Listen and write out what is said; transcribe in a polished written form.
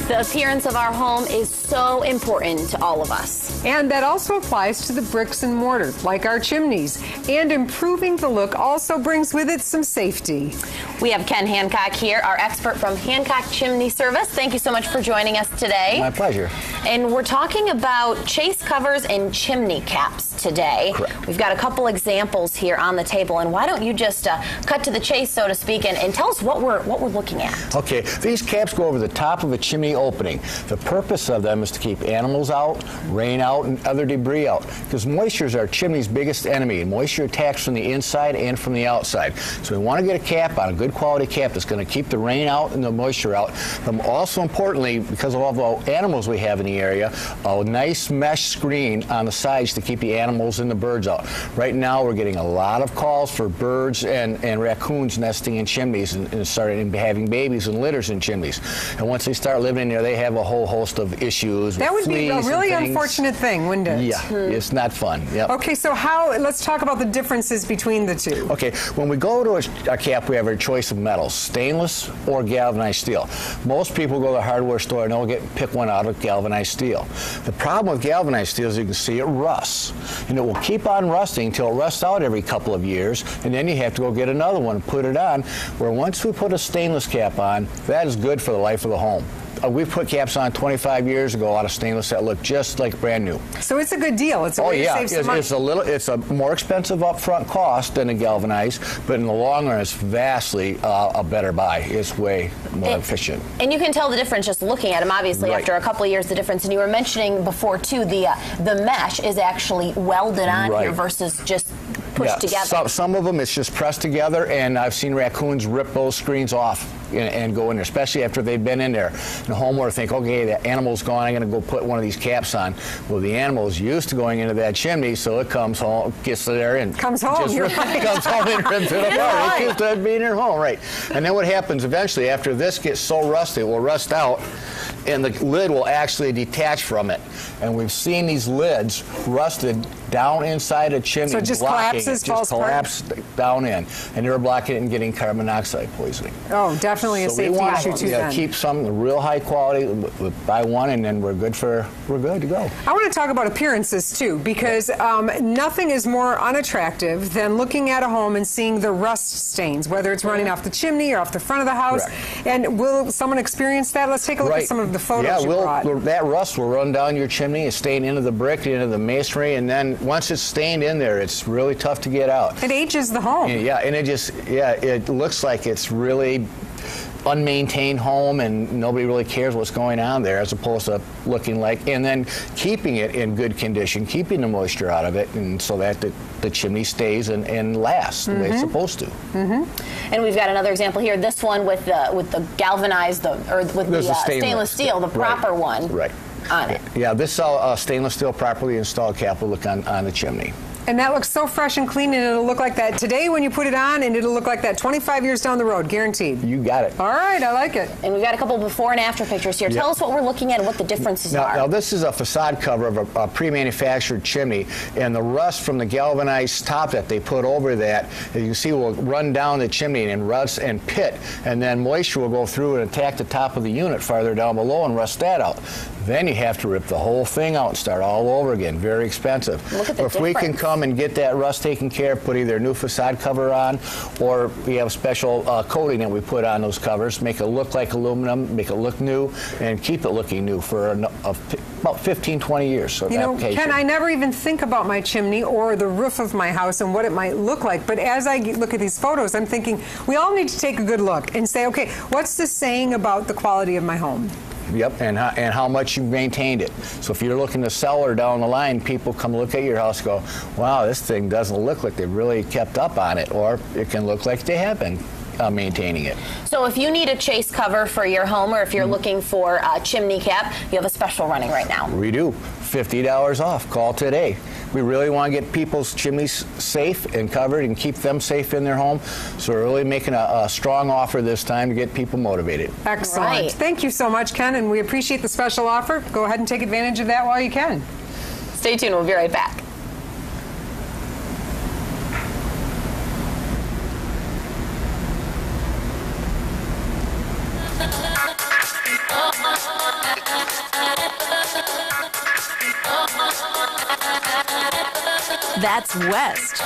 The appearance of our home is so important to all of us. And that also applies to the bricks and mortar, like our chimneys. And improving the look also brings with it some safety. We have Ken Hancock here, our expert from Hancock Chimney Service. Thank you so much for joining us today. My pleasure. And we're talking about chase covers and chimney caps today. Correct. We've got a couple examples here on the table, and why don't you just cut to the chase, so to speak, and tell us what we're looking at. Okay, these caps go over the top of a chimney opening. The purpose of them is to keep animals out, rain out, and other debris out, because moisture is our chimney's biggest enemy, and moisture attacks from the inside and from the outside. So we want to get a cap on, a good quality cap that's going to keep the rain out and the moisture out. But also importantly, because of all the animals we have in the area, a nice mesh screen on the sides to keep the animals and the birds out. Right now we're getting a lot of calls for birds and raccoons nesting in chimneys and starting having babies and litters in chimneys. And once they start living in there, they have a whole host of issues. That would be a really unfortunate thing, wouldn't it? Yeah, it's not fun. Yep. Okay, so let's talk about the differences between the two. Okay, when we go to a cap, we have a choice of metals, stainless or galvanized steel. Most people go to the hardware store and they'll pick one out of galvanized steel. The problem with galvanized steel is you can see it rusts. And it will keep on rusting until it rusts out every couple of years, and then you have to go get another one and put it on, where once we put a stainless cap on, that is good for the life of the home. We put caps on 25 years ago out of stainless that look just like brand new. So it's a good deal. It's a way to save some money. It's a more expensive upfront cost than a galvanized, but in the long run, it's vastly a better buy. It's way more efficient. And you can tell the difference just looking at them. Obviously, Right. after a couple of years, the difference. And you were mentioning before too, the mesh is actually welded on here versus just pushed together. Some of them it's just pressed together, and I've seen raccoons rip those screens off and go in there, especially after they've been in there. And the homeowner think, okay, the animal's gone, I'm going to go put one of these caps on. Well, the animal's used to going into that chimney, so it comes home, gets there, and comes home. Comes home and rips it apart. It's used to being in home, right? And then what happens eventually, after this gets so rusty, it will rust out, and the lid will actually detach from it. And we've seen these lids rusted down inside a chimney. So it just collapses, falls apart? Collapse down in, and they're blocking it and getting carbon monoxide poisoning. Oh, definitely a safety issue too. Yeah, keep some real high quality. Buy one, and then we're good to go. I want to talk about appearances too, because nothing is more unattractive than looking at a home and seeing the rust stains, whether it's running off the chimney or off the front of the house. Correct. And will someone experience that? Let's take a look at some of the photos you brought. That rust will run down your chimney and stain into the brick, into the masonry, and then once it's stained in there, it's really tough to get out. It ages the home. Yeah, and it looks like it's really unmaintained home, and nobody really cares what's going on there, as opposed to looking like, and then keeping it in good condition, keeping the moisture out of it, and so that the chimney stays and lasts the way it's supposed to. And we've got another example here. This one with the galvanized, the stainless steel, the proper one. Right. On it. Yeah, this stainless steel properly installed cap will look on the chimney. And that looks so fresh and clean, and it'll look like that today when you put it on, and it'll look like that 25 years down the road, guaranteed. You got it. All right, I like it. And we've got a couple before and after pictures here. Tell us what we're looking at and what the differences are. Now, this is a facade cover of a pre-manufactured chimney, and the rust from the galvanized top that they put over that, as you can see, will run down the chimney and rust and pit, and then moisture will go through and attack the top of the unit farther down below and rust that out. Then you have to rip the whole thing out and start all over again. Very expensive. Look at the If we can come and get that rust taken care of, put either a new facade cover on, or we have a special coating that we put on those covers, make it look like aluminum, make it look new, and keep it looking new for about 15, 20 years. So you know, Ken, I never even think about my chimney or the roof of my house and what it might look like, but as I look at these photos, I'm thinking we all need to take a good look and say, okay, what's this saying about the quality of my home? Yep, and how much you've maintained it. So if you're looking to sell or down the line, people come look at your house and go, wow, this thing doesn't look like they've really kept up on it, or it can look like they have been maintaining it. So if you need a chase cover for your home, or if you're looking for a chimney cap, you have a special running right now. We do. $50 off. Call today. We really want to get people's chimneys safe and covered and keep them safe in their home. So we're really making a strong offer this time to get people motivated. Excellent. Right. Thank you so much, Ken, and we appreciate the special offer. Go ahead and take advantage of that while you can. Stay tuned. We'll be right back. That's West.